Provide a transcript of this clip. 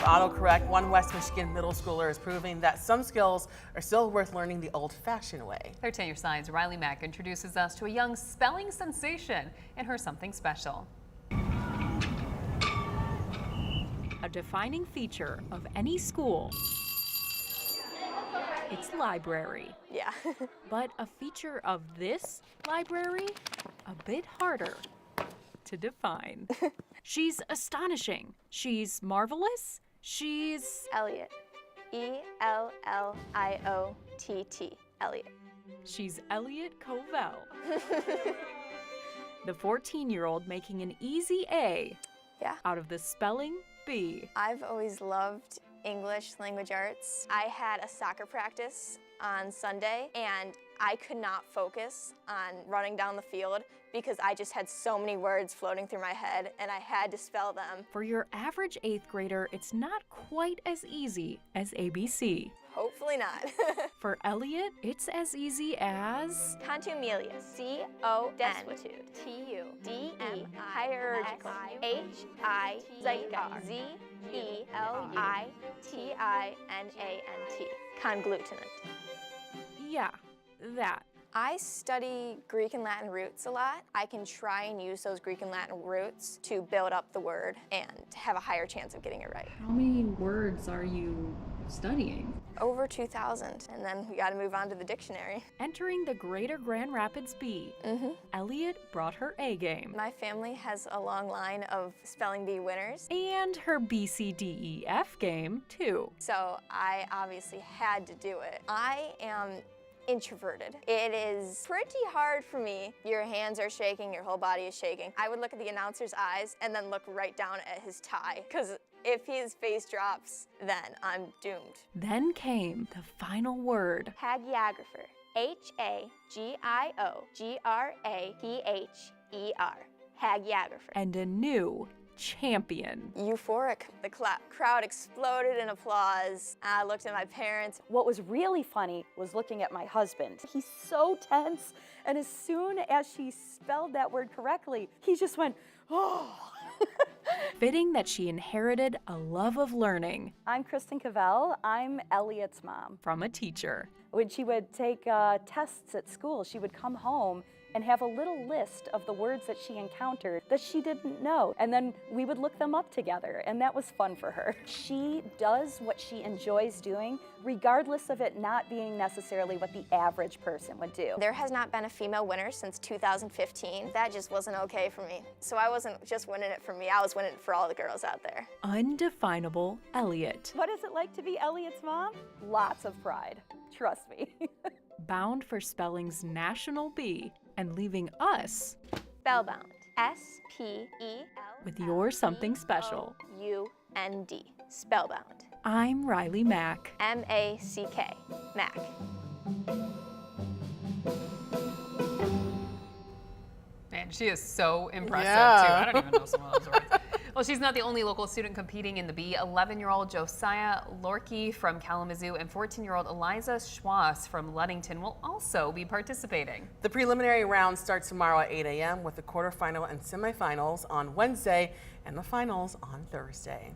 autocorrect, one West Michigan middle schooler is proving that some skills are still worth learning the old-fashioned way. 13 Your Science Riley Mack introduces us to a young spelling sensation in her Something Special. A defining feature of any school, its library. Yeah. But a feature of this library, a bit harder to define. She's astonishing. She's marvelous. She's Elliott. E-L-L-I-O-T-T. Elliott. She's Elliott Covell. The 14-year-old making an easy A out of the spelling bee. I've always loved English language arts. I had a soccer practice on Sunday and I could not focus on running down the field because I just had so many words floating through my head and I had to spell them. For your average 8th grader, it's not quite as easy as ABC. Hopefully not. For Elliott, it's as easy as Contumelious. C-O-Destitute. T-U-D-E. Hierarchical. H-I-Z-E-R. Z-E-L-I-T-I-N-A-N-T. Conglutinant. Yeah, that. I study Greek and Latin roots a lot. I can try and use those Greek and Latin roots to build up the word and have a higher chance of getting it right. How many words are you studying? Over 2,000, and then we gotta move on to the dictionary. Entering the Greater Grand Rapids Bee, Elliott brought her A game. My family has a long line of spelling bee winners. And her BCDEF game, too. So I obviously had to do it. I am introverted. It is pretty hard for me. Your hands are shaking, your whole body is shaking. I would look at the announcer's eyes and then look right down at his tie, because if his face drops, then I'm doomed. Then came the final word. Hagiographer. H-A-G-I-O-G-R-A-P-H-E-R. Hagiographer. And a new champion. Euphoric. The crowd exploded in applause. I looked at my parents. What was really funny was looking at my husband. He's so tense, and as soon as she spelled that word correctly, he just went, oh. Fitting that she inherited a love of learning. I'm Kristen Cavell. I'm Elliott's mom. From a teacher. When she would take tests at school, she would come home and have a little list of the words that she encountered that she didn't know. And then we would look them up together, and that was fun for her. She does what she enjoys doing, regardless of it not being necessarily what the average person would do. There has not been a female winner since 2015. That just wasn't okay for me. So I wasn't just winning it for me, I was winning it for all the girls out there. Undefinable Elliott. What is it like to be Elliott's mom? Lots of pride, trust me. Bound for spelling's national bee and leaving us Spellbound. S-P-E-L with your Something Special. U-N-D. Spellbound. I'm Riley Mack. M-A-C-K. Mack. Man, she is so impressive, too. I don't even know some of those words. Well, she's not the only local student competing in the bee. 11-year-old Josiah Lorkey from Kalamazoo and 14-year-old Eliza Schwass from Ludington will also be participating. The preliminary round starts tomorrow at 8 a.m. with the quarterfinal and semifinals on Wednesday and the finals on Thursday.